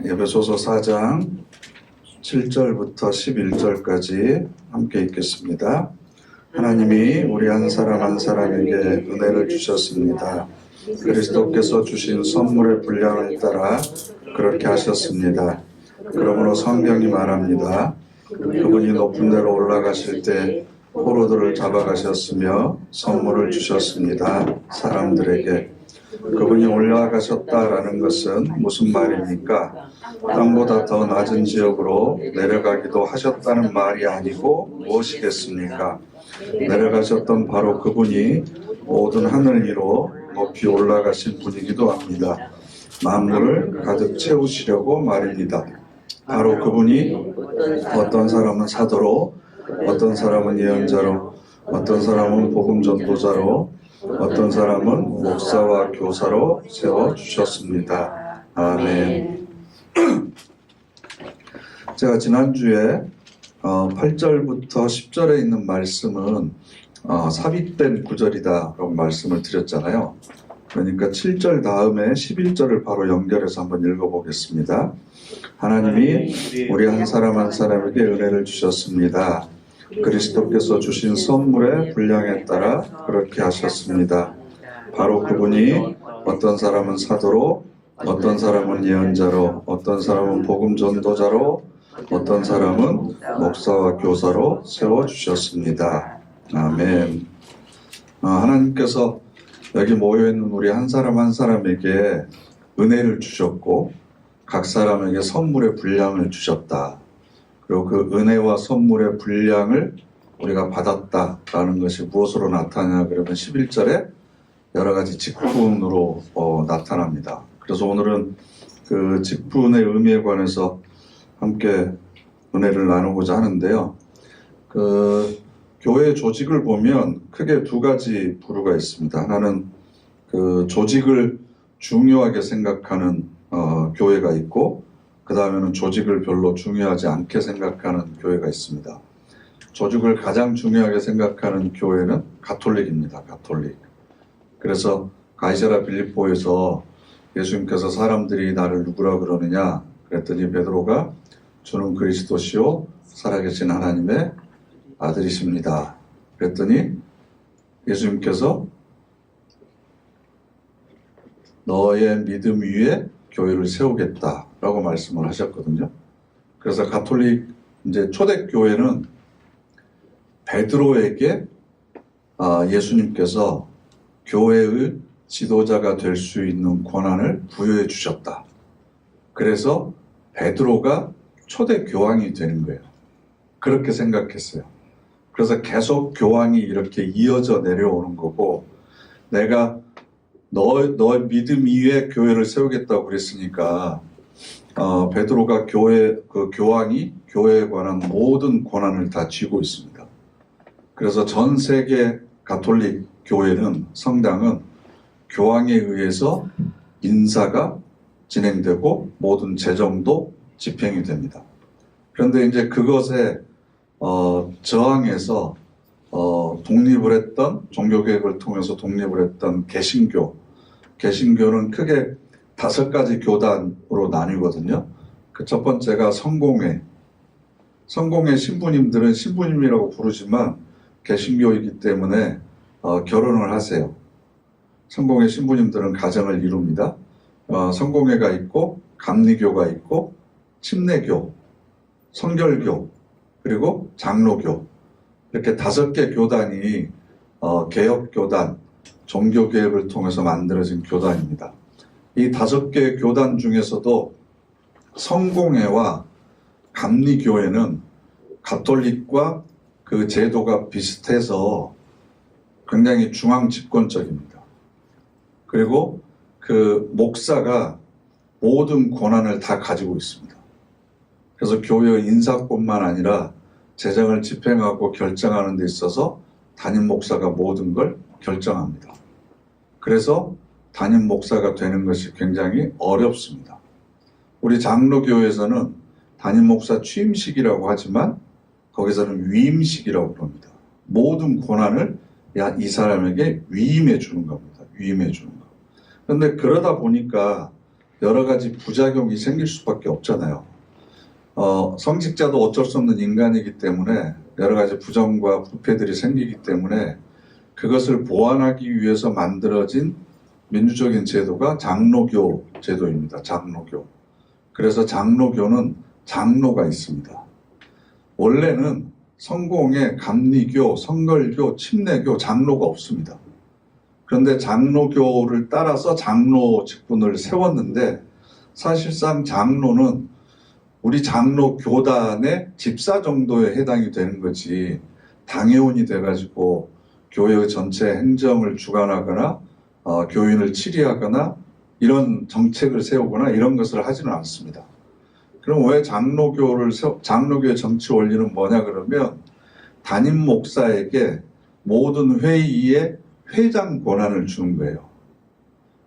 에베소서 4장 7절부터 11절까지 함께 읽겠습니다. 하나님이 우리 한 사람 한 사람에게 은혜를 주셨습니다. 그리스도께서 주신 선물의 분량을 따라 그렇게 하셨습니다. 그러므로 성경이 말합니다. 그분이 높은 데로 올라가실 때 포로들을 잡아가셨으며 선물을 주셨습니다. 사람들에게. 그분이 올라가셨다라는 것은 무슨 말입니까? 땅보다 더 낮은 지역으로 내려가기도 하셨다는 말이 아니고 무엇이겠습니까? 내려가셨던 바로 그분이 모든 하늘 위로 높이 올라가신 분이기도 합니다. 만물을 가득 채우시려고 말입니다. 바로 그분이 어떤 사람은 사도로, 어떤 사람은 예언자로, 어떤 사람은 복음 전도자로, 어떤 사람은 목사와 교사로 세워주셨습니다. 아멘. 제가 지난주에 8절부터 10절에 있는 말씀은 삽입된 구절이다라고 말씀을 드렸잖아요. 그러니까 7절 다음에 11절을 바로 연결해서 한번 읽어보겠습니다. 하나님이 우리 한 사람 한 사람에게 은혜를 주셨습니다. 그리스도께서 주신 선물의 분량에 따라 그렇게 하셨습니다. 바로 그분이 어떤 사람은 사도로, 어떤 사람은 예언자로, 어떤 사람은 복음 전도자로, 어떤 사람은 목사와 교사로 세워주셨습니다. 아멘. 하나님께서 여기 모여있는 우리 한 사람 한 사람에게 은혜를 주셨고 각 사람에게 선물의 분량을 주셨다. 그리고 그 은혜와 선물의 분량을 우리가 받았다라는 것이 무엇으로 나타나냐 그러면 11절에 여러 가지 직분으로 나타납니다. 그래서 오늘은 그 직분의 의미에 관해서 함께 은혜를 나누고자 하는데요. 그 교회 조직을 보면 크게 두 가지 부류가 있습니다. 하나는 그 조직을 중요하게 생각하는 교회가 있고 그 다음에는 조직을 별로 중요하지 않게 생각하는 교회가 있습니다. 조직을 가장 중요하게 생각하는 교회는 가톨릭입니다. 가톨릭. 그래서 가이사랴 빌립보에서 예수님께서 사람들이 나를 누구라 그러느냐 그랬더니 베드로가 주는 그리스도시요 살아계신 하나님의 아들이십니다. 그랬더니 예수님께서 너의 믿음 위에 교회를 세우겠다라고 말씀을 하셨거든요. 그래서 가톨릭 이제 초대교회는 베드로에게 예수님께서 교회의 지도자가 될 수 있는 권한을 부여해 주셨다. 그래서 베드로가 초대 교황이 되는 거예요. 그렇게 생각했어요. 그래서 계속 교황이 이렇게 이어져 내려오는 거고 내가 너의 믿음 위에 교회를 세우겠다고 그랬으니까 베드로가 교황이 교회에 관한 모든 권한을 다 쥐고 있습니다. 그래서 전 세계 가톨릭 교회는 성당은 교황에 의해서 인사가 진행되고 모든 재정도 집행이 됩니다. 그런데 이제 그것에 저항해서 독립을 했던 종교개혁을 통해서 독립을 했던 개신교는 크게 5가지 교단으로 나뉘거든요. 그 첫 번째가 성공회 신부님들은 신부님이라고 부르지만 개신교이기 때문에 결혼을 하세요. 성공회 신부님들은 가정을 이룹니다. 성공회가 있고 감리교가 있고 침례교, 성결교 그리고 장로교 이렇게 5개 교단이 개혁교단, 종교개혁을 통해서 만들어진 교단입니다. 이 5개 교단 중에서도 성공회와 감리교회는 가톨릭과 그 제도가 비슷해서 굉장히 중앙 집권적입니다. 그리고 그 목사가 모든 권한을 다 가지고 있습니다. 그래서 교회의 인사뿐만 아니라 재정을 집행하고 결정하는 데 있어서 담임 목사가 모든 걸 결정합니다. 그래서 담임 목사가 되는 것이 굉장히 어렵습니다. 우리 장로교회에서는 담임 목사 취임식이라고 하지만 거기서는 위임식이라고 부릅니다. 모든 권한을 이 사람에게 위임해 주는 겁니다. 위임해 주는 거. 그런데 그러다 보니까 여러 가지 부작용이 생길 수밖에 없잖아요. 성직자도 어쩔 수 없는 인간이기 때문에 여러 가지 부정과 부패들이 생기기 때문에 그것을 보완하기 위해서 만들어진 민주적인 제도가 장로교 제도입니다. 장로교. 그래서 장로교는 장로가 있습니다. 원래는 성공회, 감리교, 성걸교, 침례교, 장로가 없습니다. 그런데 장로교를 따라서 장로 직분을 세웠는데 사실상 장로는 우리 장로 교단의 집사 정도에 해당이 되는 거지 당회원이 돼가지고 교회 전체 행정을 주관하거나 교인을 치리하거나 이런 정책을 세우거나 이런 것을 하지는 않습니다. 그럼 왜 장로교의 정치 원리는 뭐냐 그러면 담임 목사에게 모든 회의에 회장 권한을 주는 거예요.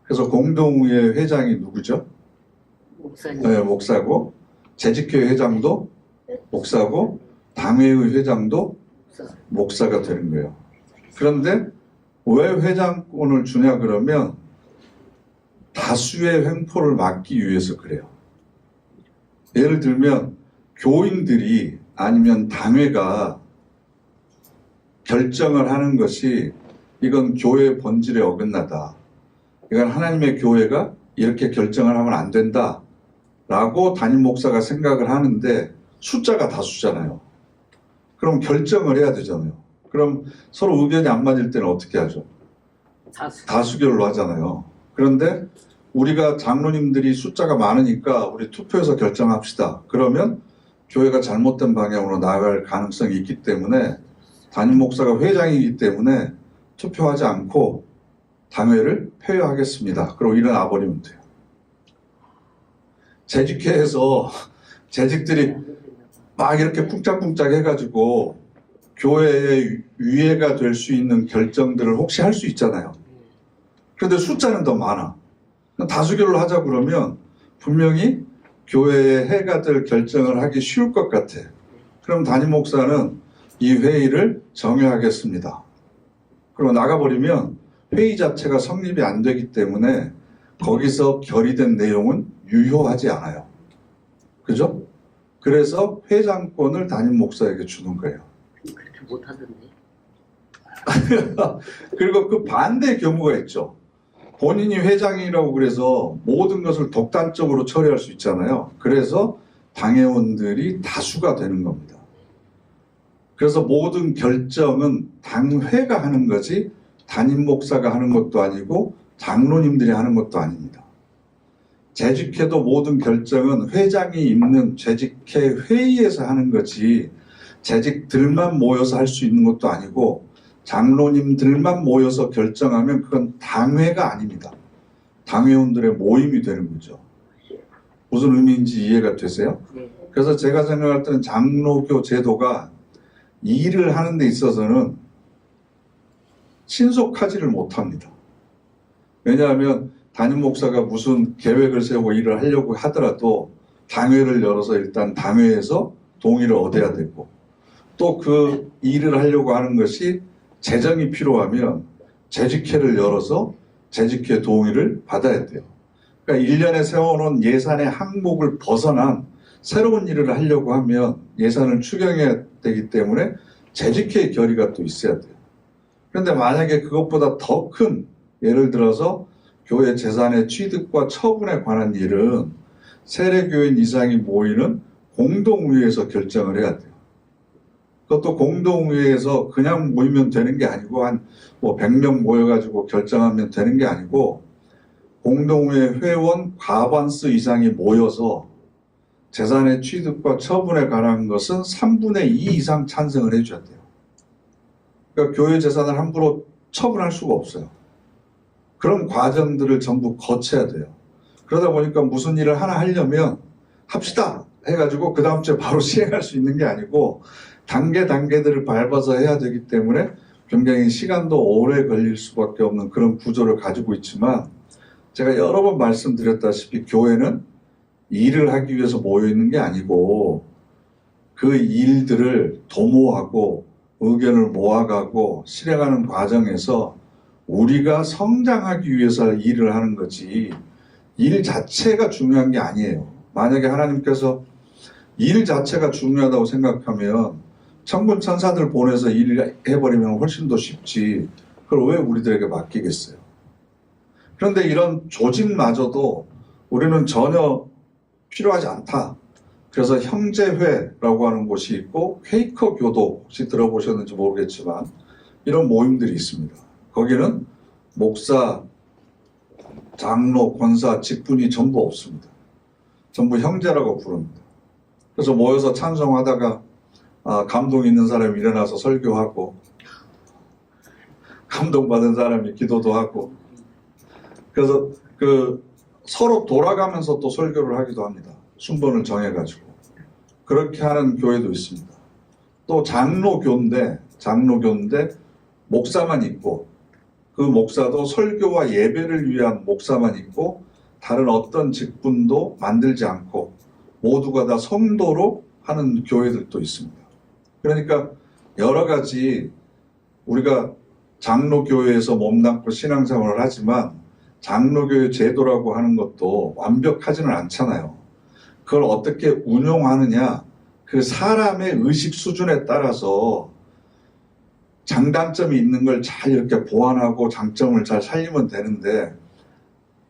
그래서 공동의회 회장이 누구죠? 목사님. 네, 목사고 재직회 회장도 목사고 당회의 회장도 목사가 되는 거예요. 그런데 왜 회장권을 주냐 그러면 다수의 횡포를 막기 위해서 그래요. 예를 들면 교인들이 아니면 당회가 결정을 하는 것이 이건 교회의 본질에 어긋나다. 이건 하나님의 교회가 이렇게 결정을 하면 안 된다. 라고 담임 목사가 생각을 하는데 숫자가 다수잖아요. 그럼 결정을 해야 되잖아요. 그럼 서로 의견이 안 맞을 때는 어떻게 하죠? 다수결로 하잖아요. 그런데 우리가 장로님들이 숫자가 많으니까 우리 투표해서 결정합시다. 그러면 교회가 잘못된 방향으로 나아갈 가능성이 있기 때문에 담임 목사가 회장이기 때문에 투표하지 않고 당회를 폐회하겠습니다. 그리고 일어나 버리면 돼요. 재직회에서 재직들이 막 이렇게 쿵짝쿵짝 해가지고 교회의 위해가 될 수 있는 결정들을 혹시 할 수 있잖아요. 그런데 숫자는 더 많아. 다수결로 하자 그러면 분명히 교회에 해가 될 결정을 하기 쉬울 것 같아. 그럼 담임 목사는 이 회의를 정회하겠습니다. 그리고 나가버리면 회의 자체가 성립이 안 되기 때문에 거기서 결의된 내용은 유효하지 않아요. 그죠? 그래서 회장권을 담임 목사에게 주는 거예요. 그렇게 못하던데. 그리고 그 반대 경우가 있죠. 본인이 회장이라고 그래서 모든 것을 독단적으로 처리할 수 있잖아요. 그래서 당회원들이 다수가 되는 겁니다. 그래서 모든 결정은 당회가 하는 거지 담임 목사가 하는 것도 아니고 장로님들이 하는 것도 아닙니다. 재직회도 모든 결정은 회장이 있는 재직회 회의에서 하는 거지 재직들만 모여서 할 수 있는 것도 아니고 장로님들만 모여서 결정하면 그건 당회가 아닙니다. 당회원들의 모임이 되는 거죠. 무슨 의미인지 이해가 되세요? 그래서 제가 생각할 때는 장로교 제도가 일을 하는 데 있어서는 신속하지를 못합니다. 왜냐하면 담임 목사가 무슨 계획을 세우고 일을 하려고 하더라도 당회를 열어서 일단 당회에서 동의를 얻어야 되고 또 그 일을 하려고 하는 것이 재정이 필요하면 재직회를 열어서 재직회 동의를 받아야 돼요. 그러니까 1년에 세워놓은 예산의 항목을 벗어난 새로운 일을 하려고 하면 예산을 추경해야 되기 때문에 재직회의 결의가 또 있어야 돼요. 그런데 만약에 그것보다 더 큰 예를 들어서 교회 재산의 취득과 처분에 관한 일은 세례교인 이상이 모이는 공동의회에서 결정을 해야 돼요. 그것도 공동의회에서 그냥 모이면 되는 게 아니고 한 100명 모여가지고 결정하면 되는 게 아니고 공동의회 회원 과반수 이상이 모여서 재산의 취득과 처분에 관한 것은 3분의 2 이상 찬성을 해줘야 돼요. 그러니까 교회 재산을 함부로 처분할 수가 없어요. 그런 과정들을 전부 거쳐야 돼요. 그러다 보니까 무슨 일을 하나 하려면 합시다 해가지고 그 다음 주에 바로 시행할 수 있는 게 아니고 단계들을 밟아서 해야 되기 때문에 굉장히 시간도 오래 걸릴 수밖에 없는 그런 구조를 가지고 있지만 제가 여러 번 말씀드렸다시피 교회는 일을 하기 위해서 모여 있는 게 아니고 그 일들을 도모하고 의견을 모아가고 실행하는 과정에서 우리가 성장하기 위해서 일을 하는 거지 일 자체가 중요한 게 아니에요. 만약에 하나님께서 일 자체가 중요하다고 생각하면 천군 천사들 보내서 일을 해버리면 훨씬 더 쉽지. 그걸 왜 우리들에게 맡기겠어요? 그런데 이런 조직마저도 우리는 전혀 필요하지 않다. 그래서 형제회라고 하는 곳이 있고 퀘이커 교도 혹시 들어보셨는지 모르겠지만 이런 모임들이 있습니다. 거기는 목사, 장로, 권사, 직분이 전부 없습니다. 전부 형제라고 부릅니다. 그래서 모여서 찬송하다가 감동 있는 사람이 일어나서 설교하고 감동받은 사람이 기도도 하고 그래서 서로 돌아가면서 또 설교를 하기도 합니다. 순번을 정해가지고 그렇게 하는 교회도 있습니다. 또 장로교인데 목사만 있고 그 목사도 설교와 예배를 위한 목사만 있고 다른 어떤 직분도 만들지 않고 모두가 다 성도로 하는 교회들도 있습니다. 그러니까 여러 가지 우리가 장로교회에서 몸담고 신앙생활을 하지만 장로교회 제도라고 하는 것도 완벽하지는 않잖아요. 그걸 어떻게 운용하느냐, 그 사람의 의식 수준에 따라서 장단점이 있는 걸 잘 이렇게 보완하고 장점을 잘 살리면 되는데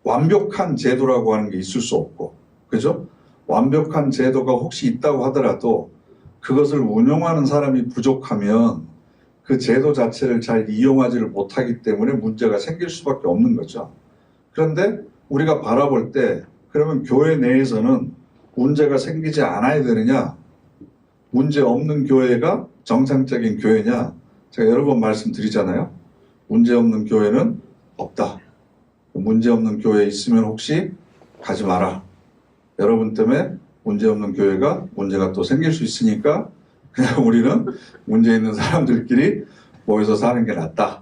완벽한 제도라고 하는 게 있을 수 없고, 그죠? 완벽한 제도가 혹시 있다고 하더라도 그것을 운용하는 사람이 부족하면 그 제도 자체를 잘 이용하지를 못하기 때문에 문제가 생길 수밖에 없는 거죠. 그런데 우리가 바라볼 때 그러면 교회 내에서는 문제가 생기지 않아야 되느냐? 문제 없는 교회가 정상적인 교회냐? 제가 여러 번 말씀드리잖아요. 문제 없는 교회는 없다. 문제 없는 교회에 있으면 혹시 가지 마라. 여러분 때문에 문제 없는 교회가 문제가 또 생길 수 있으니까 그냥 우리는 문제 있는 사람들끼리 모여서 사는 게 낫다.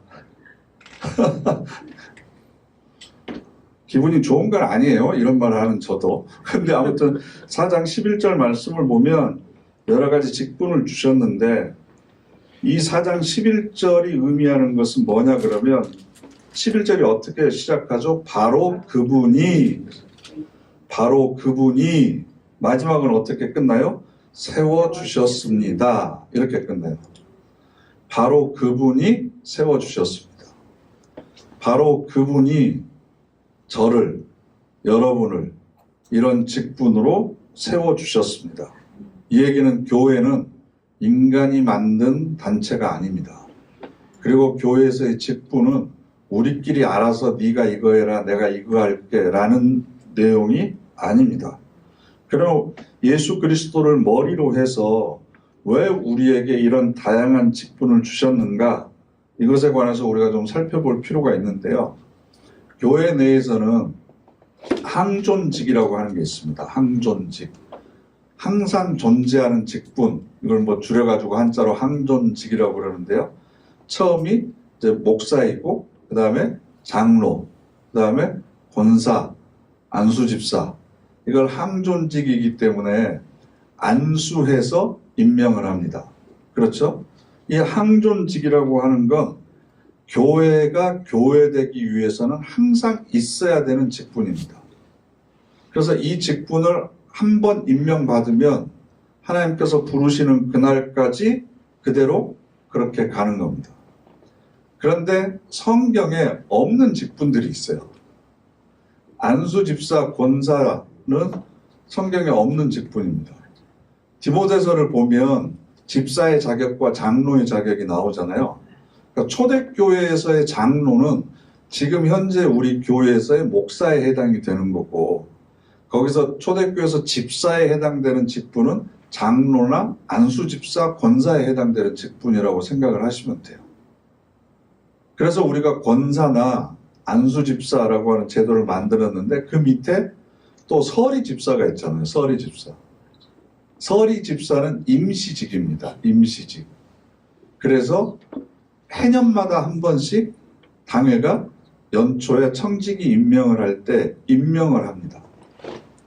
기분이 좋은 건 아니에요. 이런 말을 하는 저도. 근데 아무튼 4장 11절 말씀을 보면 여러 가지 직분을 주셨는데 이 4장 11절이 의미하는 것은 뭐냐 그러면 11절이 어떻게 시작하죠? 바로 그분이 마지막은 어떻게 끝나요? 세워주셨습니다. 이렇게 끝나요. 바로 그분이 세워주셨습니다. 바로 그분이 저를, 여러분을 이런 직분으로 세워주셨습니다. 이 얘기는 교회는 인간이 만든 단체가 아닙니다. 그리고 교회에서의 직분은 우리끼리 알아서 네가 이거 해라, 내가 이거 할게 라는 내용이 아닙니다. 그럼 예수 그리스도를 머리로 해서 왜 우리에게 이런 다양한 직분을 주셨는가? 이것에 관해서 우리가 좀 살펴볼 필요가 있는데요. 교회 내에서는 항존직이라고 하는 게 있습니다. 항존직. 항상 존재하는 직분. 이걸 뭐 줄여가지고 한자로 항존직이라고 그러는데요. 처음이 이제 목사이고, 그 다음에 장로, 그 다음에 권사, 안수집사. 이걸 항존직이기 때문에 안수해서 임명을 합니다. 그렇죠? 이 항존직이라고 하는 건 교회가 교회되기 위해서는 항상 있어야 되는 직분입니다. 그래서 이 직분을 한번 임명받으면 하나님께서 부르시는 그날까지 그대로 그렇게 가는 겁니다. 그런데 성경에 없는 직분들이 있어요. 안수집사, 권사는 성경에 없는 직분입니다. 디모데서를 보면 집사의 자격과 장로의 자격이 나오잖아요. 그러니까 초대교회에서의 장로는 지금 현재 우리 교회에서의 목사에 해당이 되는 거고, 거기서 초대교회에서 집사에 해당되는 직분은 장로나 안수집사, 권사에 해당되는 직분이라고 생각을 하시면 돼요. 그래서 우리가 권사나 안수집사라고 하는 제도를 만들었는데 그 밑에 또 서리집사가 있잖아요. 서리집사. 서리집사는 임시직입니다. 임시직. 그래서 해년마다 한 번씩 당회가 연초에 청직이 임명을 할 때 임명을 합니다.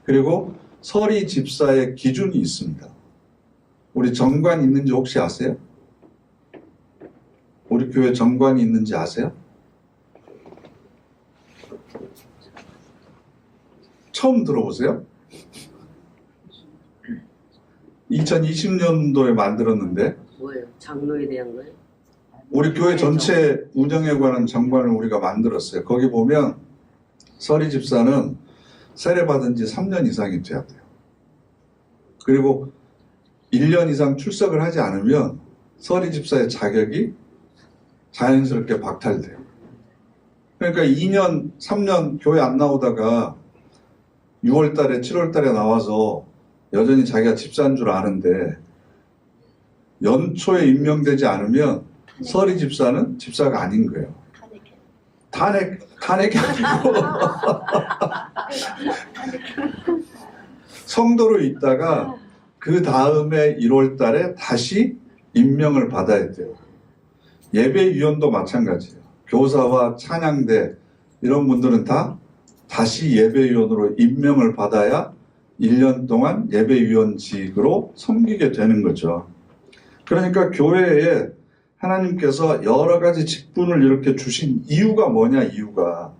그리고 서리집사의 기준이 있습니다. 우리 정관 있는지 혹시 아세요? 우리 교회 정관이 있는지 아세요? 처음 들어보세요? 2020년도에 만들었는데 뭐예요? 장로에 대한 거예요? 우리 교회 전체 운영에 관한 정관을 우리가 만들었어요. 거기 보면 서리 집사는 세례받은 지 3년 이상이 돼야 돼요. 그리고 1년 이상 출석을 하지 않으면 서리 집사의 자격이 자연스럽게 박탈돼요. 그러니까 2년, 3년 교회 안 나오다가 6월 달에, 7월 달에 나와서 여전히 자기가 집사인 줄 아는데 연초에 임명되지 않으면 서리 집사는 집사가 아닌 거예요. 탄핵이 아니고 성도로 있다가 그 다음에 1월 달에 다시 임명을 받아야 돼요. 예배위원도 마찬가지예요. 교사와 찬양대 이런 분들은 다 다시 예배위원으로 임명을 받아야 1년 동안 예배위원직으로 섬기게 되는 거죠. 그러니까 교회에 하나님께서 여러 가지 직분을 이렇게 주신 이유가 뭐냐, 이유가.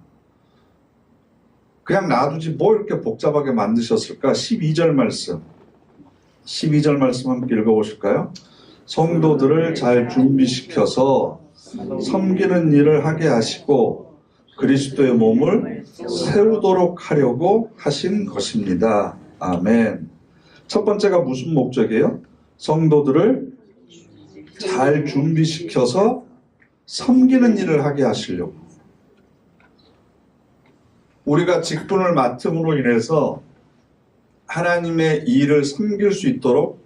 그냥 놔두지 뭐 이렇게 복잡하게 만드셨을까? 12절 말씀. 12절 말씀 함께 읽어보실까요? 성도들을 잘 준비시켜서 섬기는 일을 하게 하시고 그리스도의 몸을 세우도록 하려고 하신 것입니다. 아멘. 첫 번째가 무슨 목적이에요? 성도들을 잘 준비시켜서 섬기는 일을 하게 하시려고. 우리가 직분을 맡음으로 인해서 하나님의 일을 섬길 수 있도록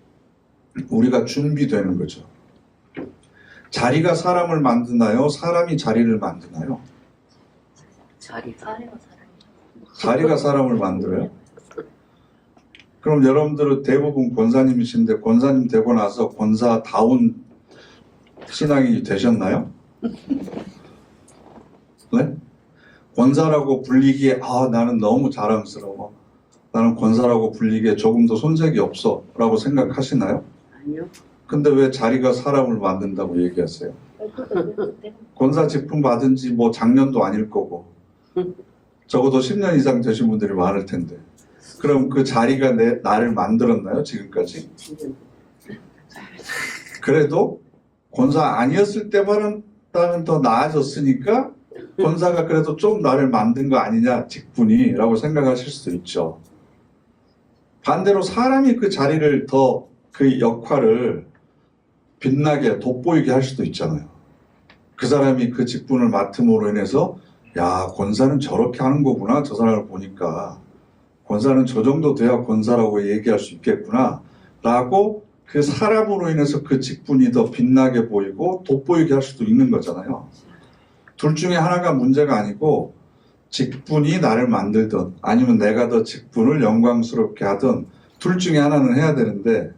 우리가 준비되는 거죠. 자리가 사람을 만드나요? 사람이 자리를 만드나요? 자리가 사람을 만들어요? 그럼 여러분들은 대부분 권사님이신데 권사님 되고 나서 권사다운 신앙이 되셨나요? 네? 권사라고 불리기에 나는 너무 자랑스러워. 나는 권사라고 불리기에 조금 더 손색이 없어 라고 생각하시나요? 아니요. 근데 왜 자리가 사람을 만든다고 얘기하세요? 권사 직분 받은 지 뭐 작년도 아닐 거고 적어도 10년 이상 되신 분들이 많을 텐데 그럼 그 자리가 나를 만들었나요? 지금까지? 그래도 권사 아니었을 때보다는 더 나아졌으니까 권사가 그래도 좀 나를 만든 거 아니냐 직분이 라고 생각하실 수도 있죠. 반대로 사람이 그 자리를 더 그 역할을 빛나게 돋보이게 할 수도 있잖아요. 그 사람이 그 직분을 맡음으로 인해서 야, 권사는 저렇게 하는 거구나. 저 사람을 보니까 권사는 저 정도 돼야 권사라고 얘기할 수 있겠구나 라고 그 사람으로 인해서 그 직분이 더 빛나게 보이고 돋보이게 할 수도 있는 거잖아요. 둘 중에 하나가 문제가 아니고 직분이 나를 만들든 아니면 내가 더 직분을 영광스럽게 하든 둘 중에 하나는 해야 되는데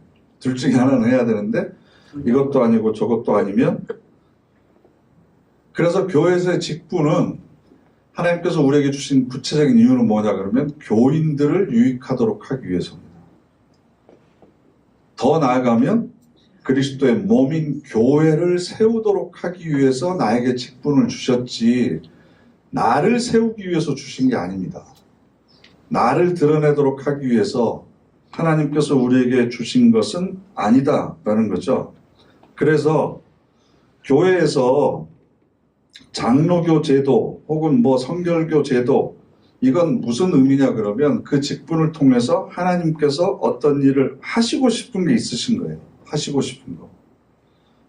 이것도 아니고 저것도 아니면 그래서 교회에서의 직분은 하나님께서 우리에게 주신 구체적인 이유는 뭐냐 그러면 교인들을 유익하도록 하기 위해서입니다. 더 나아가면 그리스도의 몸인 교회를 세우도록 하기 위해서 나에게 직분을 주셨지 나를 세우기 위해서 주신 게 아닙니다. 나를 드러내도록 하기 위해서 하나님께서 우리에게 주신 것은 아니다라는 거죠. 그래서 교회에서 장로교 제도 혹은 성결교 제도 이건 무슨 의미냐 그러면 그 직분을 통해서 하나님께서 어떤 일을 하시고 싶은 게 있으신 거예요. 하시고 싶은 거.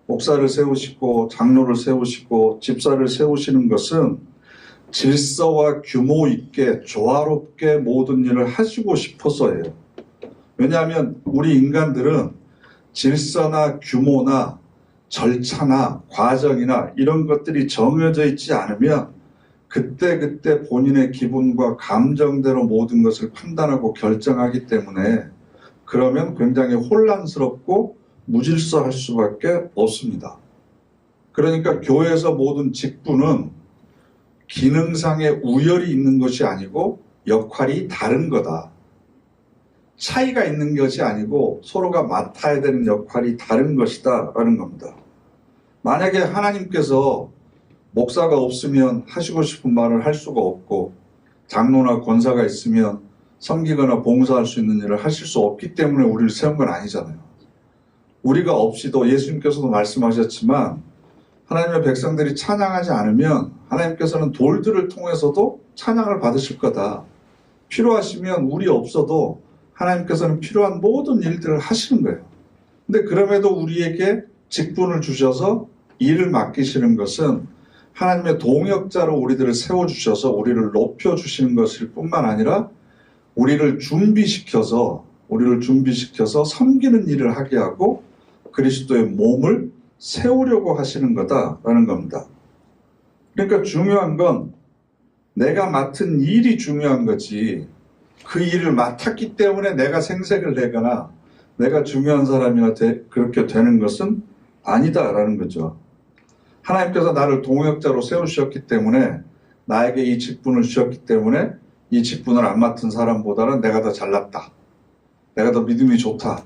목사를 세우시고 장로를 세우시고 집사를 세우시는 것은 질서와 규모 있게 조화롭게 모든 일을 하시고 싶어서예요. 왜냐하면 우리 인간들은 질서나 규모나 절차나 과정이나 이런 것들이 정해져 있지 않으면 그때그때 본인의 기분과 감정대로 모든 것을 판단하고 결정하기 때문에 그러면 굉장히 혼란스럽고 무질서할 수밖에 없습니다. 그러니까 교회에서 모든 직분은 기능상의 우열이 있는 것이 아니고 역할이 다른 거다. 차이가 있는 것이 아니고 서로가 맡아야 되는 역할이 다른 것이다 라는 겁니다. 만약에 하나님께서 목사가 없으면 하시고 싶은 말을 할 수가 없고 장로나 권사가 있으면 섬기거나 봉사할 수 있는 일을 하실 수 없기 때문에 우리를 세운 건 아니잖아요. 우리가 없이도 예수님께서도 말씀하셨지만 하나님의 백성들이 찬양하지 않으면 하나님께서는 돌들을 통해서도 찬양을 받으실 거다. 필요하시면 우리 없어도 하나님께서는 필요한 모든 일들을 하시는 거예요. 근데 그럼에도 우리에게 직분을 주셔서 일을 맡기시는 것은 하나님의 동역자로 우리들을 세워주셔서 우리를 높여주시는 것일 뿐만 아니라 우리를 준비시켜서 섬기는 일을 하게 하고 그리스도의 몸을 세우려고 하시는 거다라는 겁니다. 그러니까 중요한 건 내가 맡은 일이 중요한 거지 그 일을 맡았기 때문에 내가 생색을 내거나 내가 중요한 사람이나 그렇게 되는 것은 아니다라는 거죠. 하나님께서 나를 동역자로 세우셨기 때문에 나에게 이 직분을 주셨기 때문에 이 직분을 안 맡은 사람보다는 내가 더 잘났다. 내가 더 믿음이 좋다.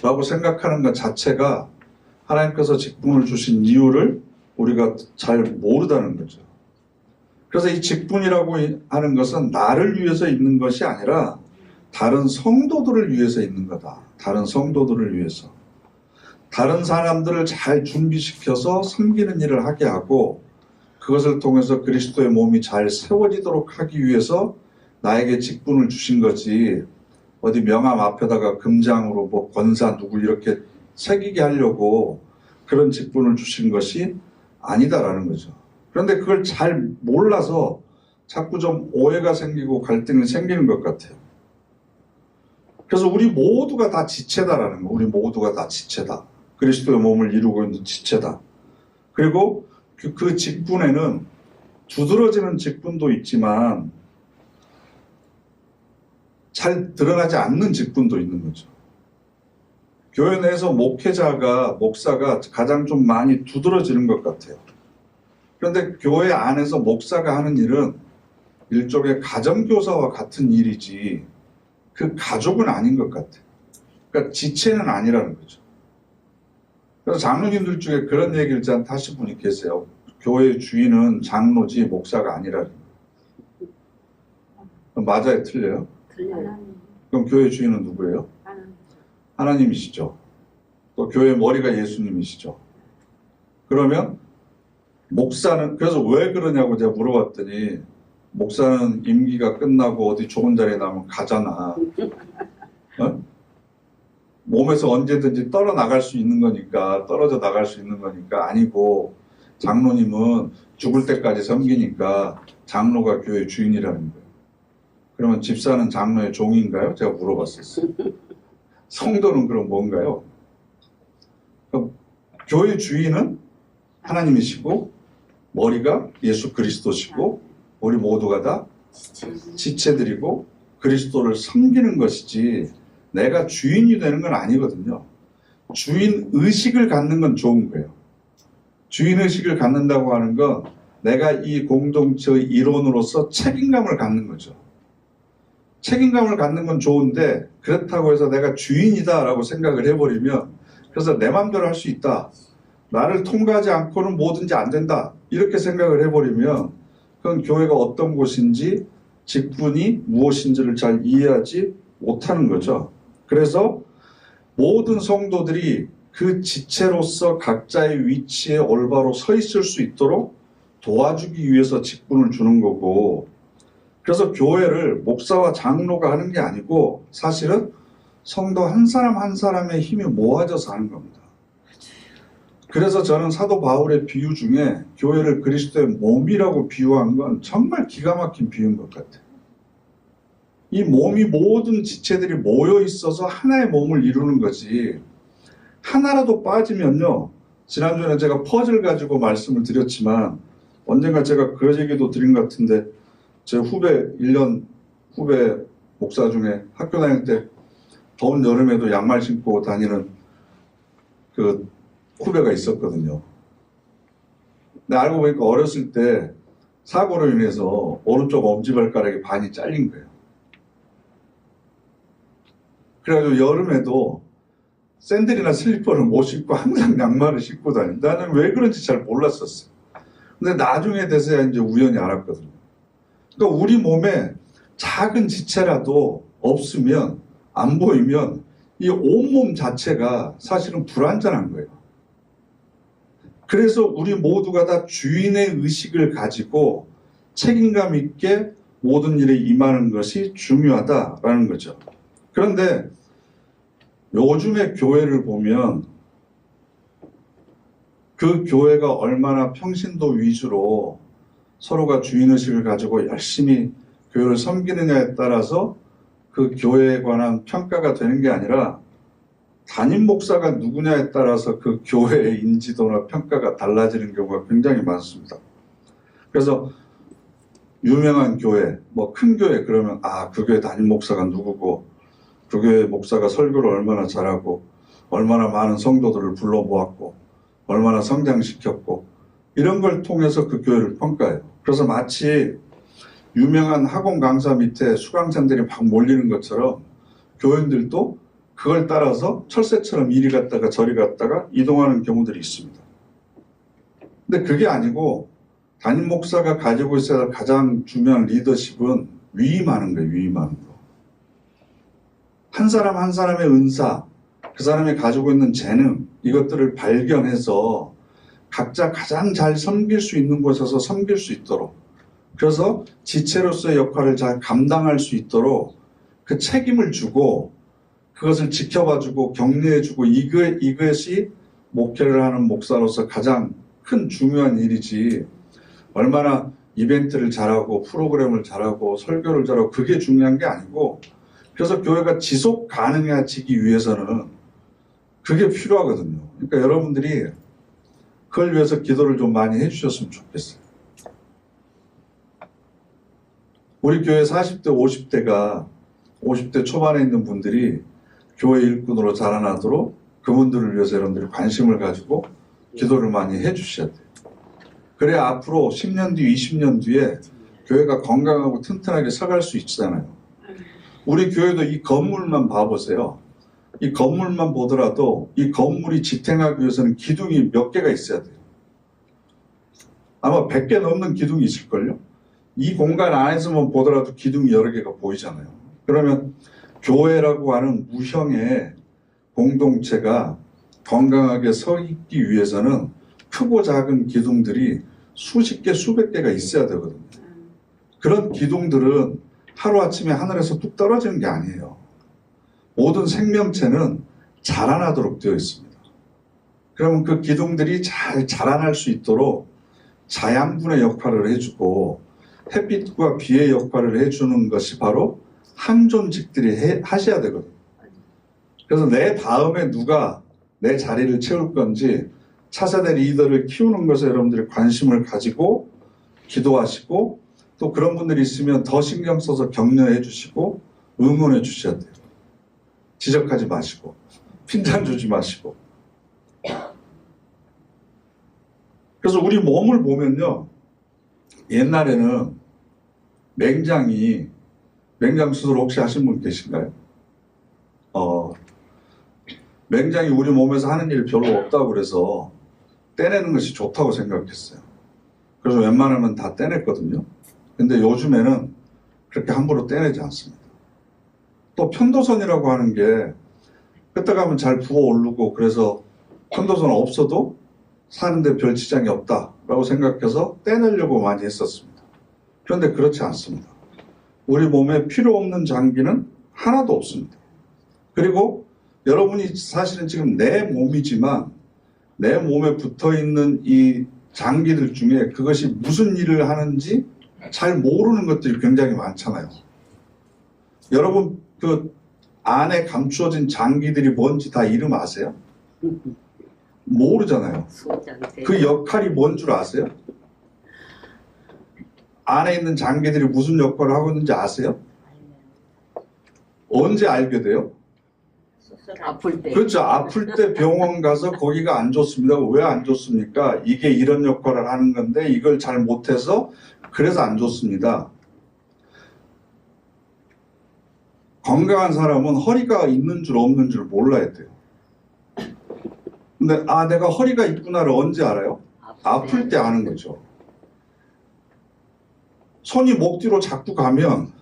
라고 생각하는 것 자체가 하나님께서 직분을 주신 이유를 우리가 잘 모르다는 거죠. 그래서 이 직분이라고 하는 것은 나를 위해서 있는 것이 아니라 다른 성도들을 위해서 있는 거다. 다른 성도들을 위해서. 다른 사람들을 잘 준비시켜서 섬기는 일을 하게 하고 그것을 통해서 그리스도의 몸이 잘 세워지도록 하기 위해서 나에게 직분을 주신 거지 어디 명함 앞에다가 금장으로 뭐 권사 누구 이렇게 새기게 하려고 그런 직분을 주신 것이 아니다라는 거죠. 그런데 그걸 잘 몰라서 자꾸 좀 오해가 생기고 갈등이 생기는 것 같아요. 그래서 우리 모두가 다 지체다라는 거. 우리 모두가 다 지체다. 그리스도의 몸을 이루고 있는 지체다. 그리고 그 직분에는 두드러지는 직분도 있지만 잘 드러나지 않는 직분도 있는 거죠. 교회 내에서 목사가 가장 좀 많이 두드러지는 것 같아요. 그런데 교회 안에서 목사가 하는 일은 일종의 가정교사와 같은 일이지 그 가족은 아닌 것 같아요. 그러니까 지체는 아니라는 거죠. 그래서 장로님들 중에 그런 얘기를 잘 하신 분이 계세요. 교회의 주인은 장로지 목사가 아니라는 거예요. 맞아요? 틀려요? 틀려요. 그럼 교회 주인은 누구예요? 하나님이시죠. 또 교회 머리가 예수님이시죠. 그러면 목사는 그래서 왜 그러냐고 제가 물어봤더니 목사는 임기가 끝나고 어디 좋은 자리에 나면 가잖아. 어? 몸에서 언제든지 떨어져 나갈 수 있는 거니까 아니고 장로님은 죽을 때까지 섬기니까 장로가 교회 주인이라는 거예요. 그러면 집사는 장로의 종인가요? 제가 물어봤었어요. 성도는 그럼 뭔가요? 그럼 교회 주인은 하나님이시고 머리가 예수 그리스도시고 우리 모두가 다 지체들이고 그리스도를 섬기는 것이지 내가 주인이 되는 건 아니거든요. 주인 의식을 갖는 건 좋은 거예요. 주인 의식을 갖는다고 하는 건 내가 이 공동체의 일원으로서 책임감을 갖는 거죠. 책임감을 갖는 건 좋은데 그렇다고 해서 내가 주인이다라고 생각을 해버리면 그래서 내 맘대로 할 수 있다. 나를 통과하지 않고는 뭐든지 안 된다. 이렇게 생각을 해버리면 그건 교회가 어떤 곳인지 직분이 무엇인지를 잘 이해하지 못하는 거죠. 그래서 모든 성도들이 그 지체로서 각자의 위치에 올바로 서 있을 수 있도록 도와주기 위해서 직분을 주는 거고 그래서 교회를 목사와 장로가 하는 게 아니고 사실은 성도 한 사람 한 사람의 힘이 모아져서 하는 겁니다. 그래서 저는 사도 바울의 비유 중에 교회를 그리스도의 몸이라고 비유한 건 정말 기가 막힌 비유인 것 같아요. 이 몸이 모든 지체들이 모여 있어서 하나의 몸을 이루는 거지 하나라도 빠지면요. 지난주에 제가 퍼즐 가지고 말씀을 드렸지만 언젠가 제가 그 얘기도 드린 것 같은데 제 1년 후배 목사 중에 학교 다닐 때 더운 여름에도 양말 신고 다니는 그 후배가 있었거든요. 근데 알고 보니까 어렸을 때 사고로 인해서 오른쪽 엄지발가락이 반이 잘린 거예요. 그래가지고 여름에도 샌들이나 슬리퍼를 못 신고 항상 양말을 신고 다닌다. 나는 왜 그런지 잘 몰랐었어요. 근데 나중에 돼서야 이제 우연히 알았거든요. 그러니까 우리 몸에 작은 지체라도 없으면, 안 보이면 이 온몸 자체가 사실은 불완전한 거예요. 그래서 우리 모두가 다 주인의 의식을 가지고 책임감 있게 모든 일에 임하는 것이 중요하다라는 거죠. 그런데 요즘의 교회를 보면 그 교회가 얼마나 평신도 위주로 서로가 주인의식을 가지고 열심히 교회를 섬기느냐에 따라서 그 교회에 관한 평가가 되는 게 아니라 담임 목사가 누구냐에 따라서 그 교회의 인지도나 평가가 달라지는 경우가 굉장히 많습니다. 그래서 유명한 교회, 뭐 큰 교회 그러면 그 교회 담임 목사가 누구고 그 교회 목사가 설교를 얼마나 잘하고 얼마나 많은 성도들을 불러 모았고 얼마나 성장시켰고 이런 걸 통해서 그 교회를 평가해요. 그래서 마치 유명한 학원 강사 밑에 수강생들이 막 몰리는 것처럼 교인들도 그걸 따라서 철새처럼 이리 갔다가 저리 갔다가 이동하는 경우들이 있습니다. 근데 그게 아니고 담임 목사가 가지고 있어야 할 가장 중요한 리더십은 위임하는 거예요. 위임하는 거. 한 사람 한 사람의 은사, 그 사람이 가지고 있는 재능 이것들을 발견해서 각자 가장 잘 섬길 수 있는 곳에서 섬길 수 있도록 그래서 지체로서의 역할을 잘 감당할 수 있도록 그 책임을 주고 그것을 지켜봐주고 격려해주고 이것이 목회를 하는 목사로서 가장 큰 중요한 일이지 얼마나 이벤트를 잘하고 프로그램을 잘하고 설교를 잘하고 그게 중요한 게 아니고 그래서 교회가 지속 가능해지기 위해서는 그게 필요하거든요. 그러니까 여러분들이 그걸 위해서 기도를 좀 많이 해주셨으면 좋겠어요. 우리 교회 40대, 50대 초반에 있는 분들이 교회 일꾼으로 자라나도록 그분들을 위해서 여러분들이 관심을 가지고 기도를 많이 해주셔야 돼요. 그래야 앞으로 10년 뒤, 20년 뒤에 교회가 건강하고 튼튼하게 서갈 수 있잖아요. 우리 교회도 이 건물만 봐보세요. 이 건물만 보더라도 이 건물이 지탱하기 위해서는 기둥이 몇 개가 있어야 돼요. 아마 100개 넘는 기둥이 있을걸요? 이 공간 안에서만 보더라도 기둥이 여러 개가 보이잖아요. 그러면 교회라고 하는 무형의 공동체가 건강하게 서 있기 위해서는 크고 작은 기둥들이 수십 개, 수백 개가 있어야 되거든요. 그런 기둥들은 하루아침에 하늘에서 뚝 떨어지는 게 아니에요. 모든 생명체는 자라나도록 되어 있습니다. 그러면 그 기둥들이 잘 자라날 수 있도록 자양분의 역할을 해주고 햇빛과 비의 역할을 해주는 것이 바로 항존직들이 하셔야 되거든요. 그래서 내 다음에 누가 내 자리를 채울 건지 차세대 리더를 키우는 것에 여러분들이 관심을 가지고 기도하시고 또 그런 분들이 있으면 더 신경 써서 격려해 주시고 응원해 주셔야 돼요. 지적하지 마시고 핀잔 주지 마시고. 그래서 우리 몸을 보면요. 옛날에는 맹장 수술 혹시 하신 분 계신가요? 맹장이 우리 몸에서 하는 일이 별로 없다고 그래서 떼내는 것이 좋다고 생각했어요. 그래서 웬만하면 다 떼냈거든요. 근데 요즘에는 그렇게 함부로 떼내지 않습니다. 또 편도선이라고 하는 게 그때 가면 잘 부어오르고 그래서 편도선 없어도 사는데 별 지장이 없다라고 생각해서 떼내려고 많이 했었습니다. 그런데 그렇지 않습니다. 우리 몸에 필요 없는 장기는 하나도 없습니다. 그리고 여러분이 사실은 지금 내 몸이지만 내 몸에 붙어있는 이 장기들 중에 그것이 무슨 일을 하는지 잘 모르는 것들이 굉장히 많잖아요. 여러분 그 안에 감추어진 장기들이 뭔지 다 이름 아세요? 모르잖아요. 그 역할이 뭔 줄 아세요? 안에 있는 장기들이 무슨 역할을 하고 있는지 아세요? 언제 알게 돼요? 아플 때. 그렇죠. 아플 때 병원 가서 거기가 안 좋습니다. 왜 안 좋습니까? 이게 이런 역할을 하는 건데 이걸 잘 못해서 그래서 안 좋습니다. 건강한 사람은 허리가 있는 줄 없는 줄 몰라야 돼요. 근데 내가 허리가 있구나를 언제 알아요? 아플 때 아는 거죠. 손이 목 뒤로 자꾸 가면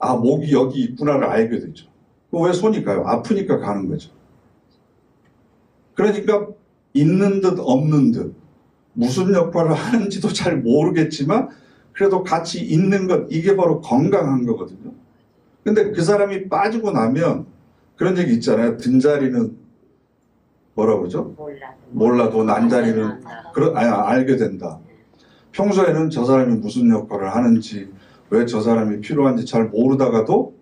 아, 목이 여기 있구나를 알게 되죠. 왜 손이 가요? 아프니까 가는 거죠. 그러니까 있는 듯 없는 듯 무슨 역할을 하는지도 잘 모르겠지만 그래도 같이 있는 것, 이게 바로 건강한 거거든요. 근데 그 사람이 빠지고 나면 그런 얘기 있잖아요. 든자리는 뭐라 그러죠? 몰라도 난자리는 알게 된다. 평소에는 저 사람이 무슨 역할을 하는지, 왜 저 사람이 필요한지 잘 모르다가도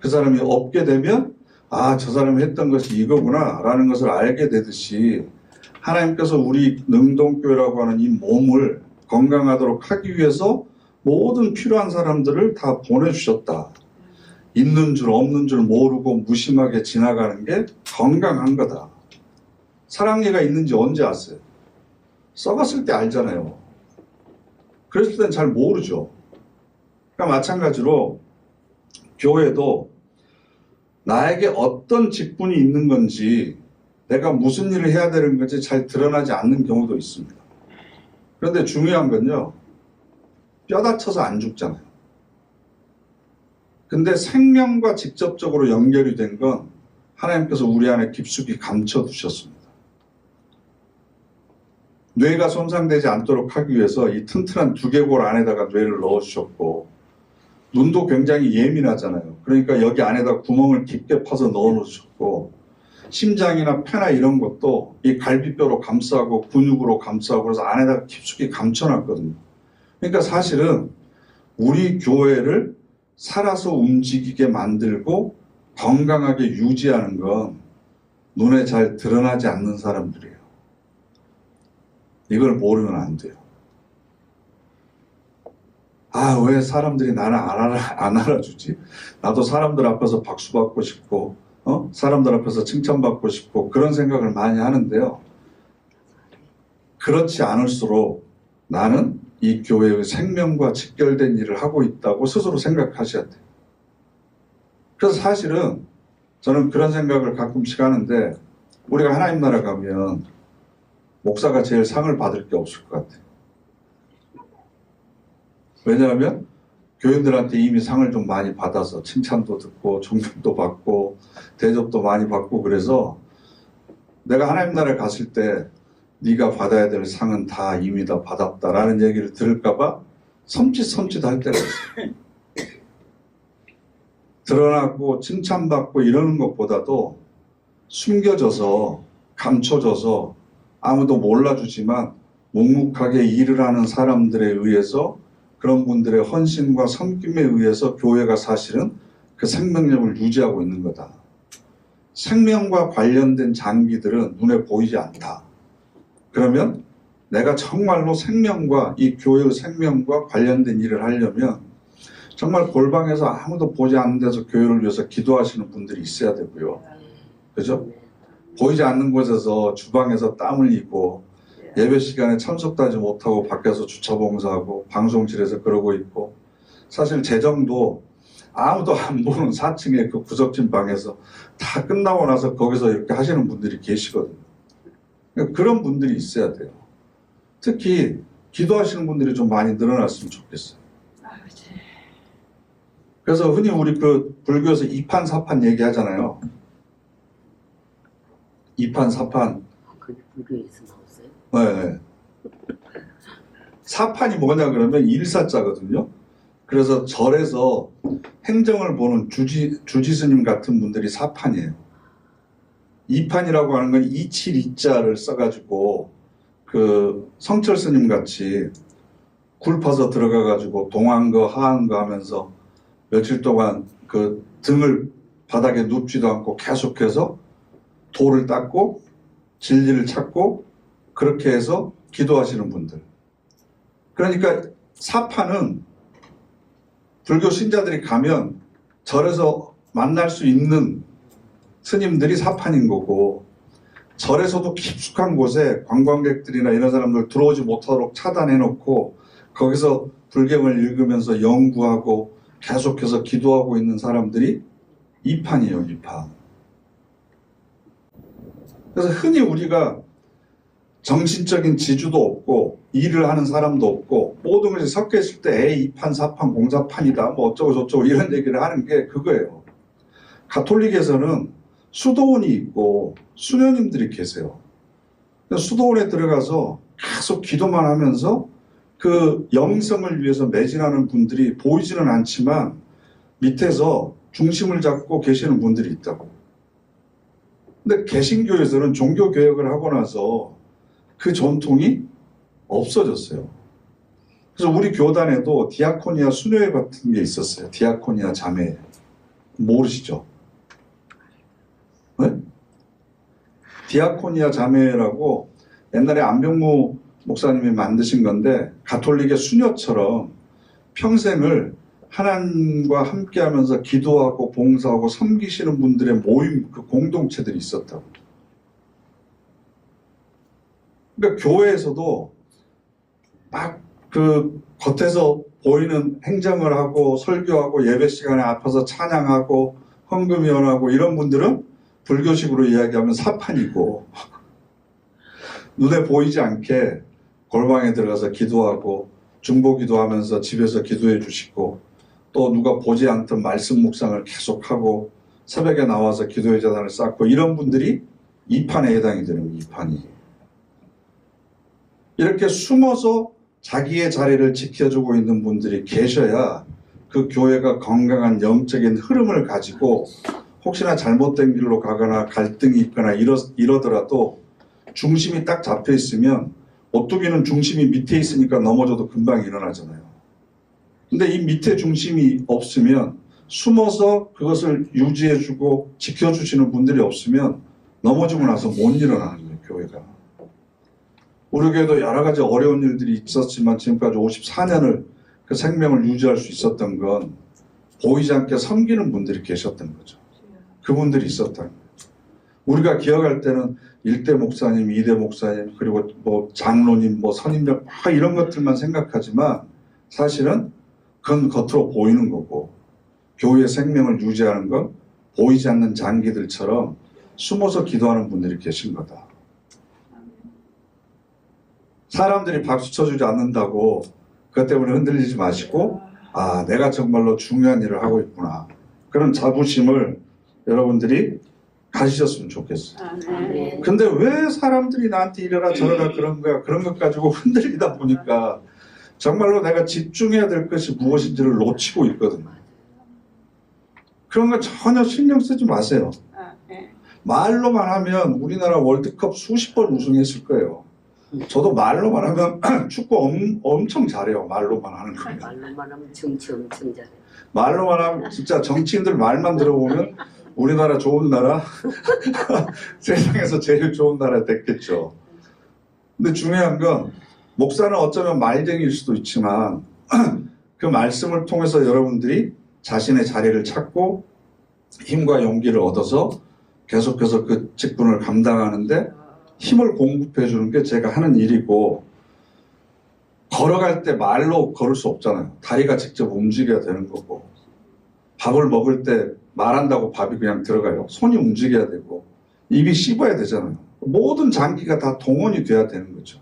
그 사람이 없게 되면 아, 저 사람이 했던 것이 이거구나 라는 것을 알게 되듯이 하나님께서 우리 능동교회라고 하는 이 몸을 건강하도록 하기 위해서 모든 필요한 사람들을 다 보내주셨다. 있는 줄 없는 줄 모르고 무심하게 지나가는 게 건강한 거다. 사랑니가 있는지 언제 아세요? 썩었을 때 알잖아요. 그랬을 땐 잘 모르죠. 그러니까 마찬가지로 교회도 나에게 어떤 직분이 있는 건지 내가 무슨 일을 해야 되는 건지 잘 드러나지 않는 경우도 있습니다. 그런데 중요한 건요. 뼈 다쳐서 안 죽잖아요. 근데 생명과 직접적으로 연결이 된 건 하나님께서 우리 안에 깊숙이 감춰두셨습니다. 뇌가 손상되지 않도록 하기 위해서 이 튼튼한 두개골 안에다가 뇌를 넣어주셨고 눈도 굉장히 예민하잖아요. 그러니까 여기 안에다 구멍을 깊게 파서 넣어놓으셨고 심장이나 폐나 이런 것도 이 갈비뼈로 감싸고 근육으로 감싸고 그래서 안에다가 깊숙이 감춰놨거든요. 그러니까 사실은 우리 교회를 살아서 움직이게 만들고 건강하게 유지하는 건 눈에 잘 드러나지 않는 사람들이에요. 이걸 모르면 안 돼요. 아, 왜 사람들이 나를 안 알아주지? 나도 사람들 앞에서 박수 받고 싶고, 사람들 앞에서 칭찬받고 싶고, 그런 생각을 많이 하는데요. 그렇지 않을수록 나는 이 교회의 생명과 직결된 일을 하고 있다고 스스로 생각하셔야 돼요. 그래서 사실은 저는 그런 생각을 가끔씩 하는데, 우리가 하나님 나라 가면 목사가 제일 상을 받을 게 없을 것 같아요. 왜냐하면 교인들한테 이미 상을 좀 많이 받아서 칭찬도 듣고 존경도 받고 대접도 많이 받고 그래서 내가 하나님 나라에 갔을 때 네가 받아야 될 상은 다 이미 다 받았다라는 얘기를 들을까 봐 섬찟할 때가 있어요. 드러나고 칭찬받고 이러는 것보다도 숨겨져서 감춰져서 아무도 몰라주지만 묵묵하게 일을 하는 사람들에 의해서 그런 분들의 헌신과 섬김에 의해서 교회가 사실은 그 생명력을 유지하고 있는 거다. 생명과 관련된 장기들은 눈에 보이지 않다. 그러면 내가 정말로 생명과 이 교회의 생명과 관련된 일을 하려면 정말 골방에서 아무도 보지 않는 데서 교회를 위해서 기도하시는 분들이 있어야 되고요. 그죠? 보이지 않는 곳에서 주방에서 땀 흘리고 예배 시간에 참석도 하지 못하고 밖에서 주차 봉사하고 방송실에서 그러고 있고 사실 재정도 아무도 안 보는 4층의 그 구석진 방에서 다 끝나고 나서 거기서 이렇게 하시는 분들이 계시거든요. 그러니까 그런 분들이 있어야 돼요. 특히 기도하시는 분들이 좀 많이 늘어났으면 좋겠어요. 그래서 흔히 우리 그 불교에서 2판 4판 얘기하잖아요. 2판 4판. 그게 불교에서 나왔어요? 네. 4판이 뭐냐 그러면 일사자거든요. 그래서 절에서 행정을 보는 주지 스님 같은 분들이 4판이에요. 2판이라고 하는 건 272자를 써가지고 그 성철 스님 같이 굴 파서 들어가가지고 동안거 하안거 하면서 며칠 동안 그 등을 바닥에 눕지도 않고 계속해서 돌을 닦고 진리를 찾고 그렇게 해서 기도하시는 분들. 그러니까 4판은 불교 신자들이 가면 절에서 만날 수 있는 스님들이 4판인 거고 절에서도 깊숙한 곳에 관광객들이나 이런 사람들 들어오지 못하도록 차단해 놓고 거기서 불경을 읽으면서 연구하고 계속해서 기도하고 있는 사람들이 2판이에요. 2판. 그래서 흔히 우리가 정신적인 지주도 없고 일을 하는 사람도 없고 모든 것이 섞여 있을 때 에이 2판 4판 공사판이다 뭐 어쩌고 저쩌고 이런 얘기를 하는 게 그거예요. 가톨릭에서는 수도원이 있고 수녀님들이 계세요. 수도원에 들어가서 계속 기도만 하면서 그 영성을 위해서 매진하는 분들이 보이지는 않지만 밑에서 중심을 잡고 계시는 분들이 있다고. 근데 개신교에서는 종교개혁을 하고 나서 그 전통이 없어졌어요. 그래서 우리 교단에도 디아코니아 수녀회 같은 게 있었어요. 디아코니아 자매. 모르시죠? 네? 디아코니아 자매라고 옛날에 안병무 목사님이 만드신 건데 가톨릭의 수녀처럼 평생을 하나님과 함께하면서 기도하고 봉사하고 섬기시는 분들의 모임, 그 공동체들이 있었다고. 그러니까 교회에서도 막 그 겉에서 보이는 행정을 하고 설교하고 예배 시간에 앞에서 찬양하고 헌금위원하고 이런 분들은 불교식으로 이야기하면 사판이고 눈에 보이지 않게 골방에 들어가서 기도하고 중보기도하면서 집에서 기도해 주시고 또 누가 보지 않던 말씀 묵상을 계속하고 새벽에 나와서 기도의 재단을 쌓고 이런 분들이 2판에 해당이 되는 2판이 이렇게 숨어서 자기의 자리를 지켜주고 있는 분들이 계셔야 그 교회가 건강한 영적인 흐름을 가지고 혹시나 잘못된 길로 가거나 갈등이 있거나 이러더라도 중심이 딱 잡혀 있으면 오뚜기는 중심이 밑에 있으니까 넘어져도 금방 일어나잖아요. 근데 이 밑에 중심이 없으면 숨어서 그것을 유지해주고 지켜주시는 분들이 없으면 넘어지고 나서 못 일어나는 거예요, 교회가. 우리 교회도 여러 가지 어려운 일들이 있었지만 지금까지 54년을 그 생명을 유지할 수 있었던 건 보이지 않게 섬기는 분들이 계셨던 거죠. 그분들이 있었다는 거예요. 우리가 기억할 때는 1대 목사님, 2대 목사님, 그리고 뭐 장로님, 뭐 선임들 막 이런 것들만 생각하지만 사실은 그건 겉으로 보이는 거고 교회의 생명을 유지하는 건 보이지 않는 장기들처럼 숨어서 기도하는 분들이 계신 거다. 사람들이 박수 쳐주지 않는다고 그것 때문에 흔들리지 마시고 아 내가 정말로 중요한 일을 하고 있구나. 그런 자부심을 여러분들이 가지셨으면 좋겠어요. 근데 왜 사람들이 나한테 이래라 저래라 그런 거야. 그런 것 가지고 흔들리다 보니까 정말로 내가 집중해야 될 것이 무엇인지를 놓치고 있거든요. 그런 거 전혀 신경 쓰지 마세요. 말로만 하면 우리나라 월드컵 수십 번 우승했을 거예요. 저도 말로만 하면 축구 엄청 잘해요. 말로만 하는 거예요. 말로만 하면 정치 엄청 잘해. 말로만 하면 진짜 정치인들 말만 들어보면 우리나라 좋은 나라 세상에서 제일 좋은 나라 됐겠죠. 근데 중요한 건 목사는 어쩌면 말쟁이일 수도 있지만 그 말씀을 통해서 여러분들이 자신의 자리를 찾고 힘과 용기를 얻어서 계속해서 그 직분을 감당하는데 힘을 공급해 주는 게 제가 하는 일이고 걸어갈 때 말로 걸을 수 없잖아요. 다리가 직접 움직여야 되는 거고 밥을 먹을 때 말한다고 밥이 그냥 들어가요. 손이 움직여야 되고 입이 씹어야 되잖아요. 모든 장기가 다 동원이 돼야 되는 거죠.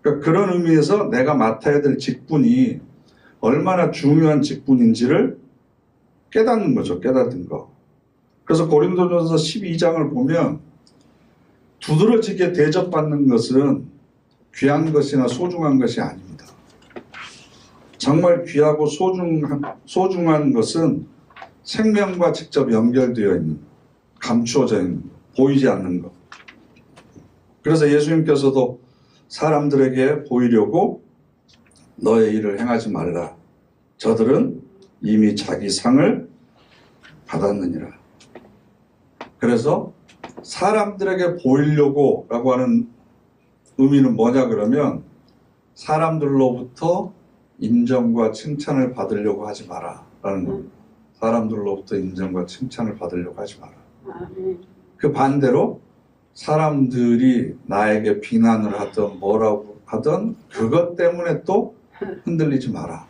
그러니까 그런 의미에서 내가 맡아야 될 직분이 얼마나 중요한 직분인지를 깨닫는 거죠. 깨닫는 거. 그래서 고린도전서 12장을 보면 두드러지게 대접받는 것은 귀한 것이나 소중한 것이 아닙니다. 정말 귀하고 소중한 것은 생명과 직접 연결되어 있는, 감추어져 있는, 보이지 않는 것. 그래서 예수님께서도 사람들에게 보이려고 너의 일을 행하지 말라. 저들은 이미 자기 상을 받았느니라. 그래서 사람들에게 보이려고 라고 하는 의미는 뭐냐 그러면 사람들로부터 인정과 칭찬을 받으려고 하지 마라 라는 겁니다. 사람들로부터 인정과 칭찬을 받으려고 하지 마라. 그 반대로 사람들이 나에게 비난을 하든 뭐라고 하든 그것 때문에 또 흔들리지 마라.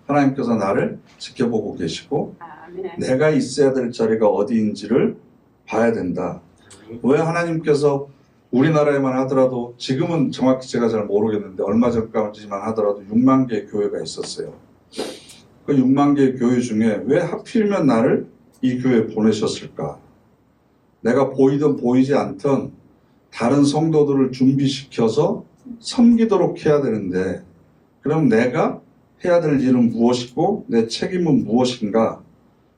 하나님께서 나를 지켜보고 계시고 내가 있어야 될 자리가 어디인지를 봐야 된다. 왜 하나님께서 우리나라에만 하더라도 지금은 정확히 제가 잘 모르겠는데 얼마 전까지만 하더라도 6만 개의 교회가 있었어요. 그 6만 개의 교회 중에 왜 하필이면 나를 이 교회에 보내셨을까? 내가 보이든 보이지 않든 다른 성도들을 준비시켜서 섬기도록 해야 되는데 그럼 내가 해야 될 일은 무엇이고 내 책임은 무엇인가?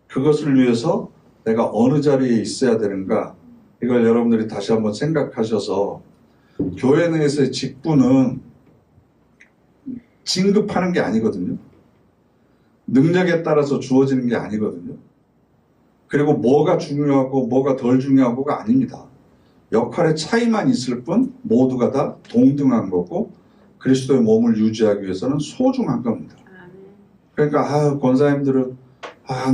그것을 위해서 내가 어느 자리에 있어야 되는가? 이걸 여러분들이 다시 한번 생각하셔서 교회 내에서의 직분은 진급하는 게 아니거든요. 능력에 따라서 주어지는 게 아니거든요. 그리고 뭐가 중요하고 뭐가 덜 중요하고가 아닙니다. 역할의 차이만 있을 뿐 모두가 다 동등한 거고 그리스도의 몸을 유지하기 위해서는 소중한 겁니다. 그러니까 권사님들은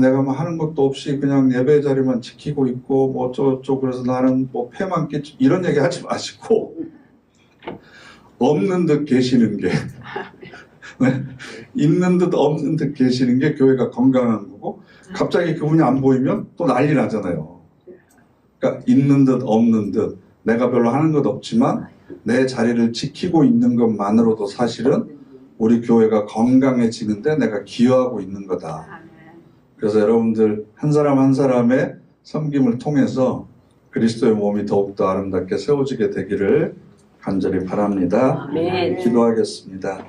내가 뭐 하는 것도 없이 그냥 예배 자리만 지키고 있고 뭐 어쩌고저쩌고 그래서 나는 뭐 패만 끼치 이런 얘기 하지 마시고 없는 듯 계시는 게 있는 듯 없는 듯 계시는 게 교회가 건강한 거고 갑자기 그분이 안 보이면 또 난리 나잖아요. 그러니까 있는 듯 없는 듯 내가 별로 하는 것 없지만 내 자리를 지키고 있는 것만으로도 사실은 우리 교회가 건강해지는데 내가 기여하고 있는 거다. 그래서 여러분들 한 사람 한 사람의 섬김을 통해서 그리스도의 몸이 더욱더 아름답게 세워지게 되기를 간절히 바랍니다. 아멘. 기도하겠습니다.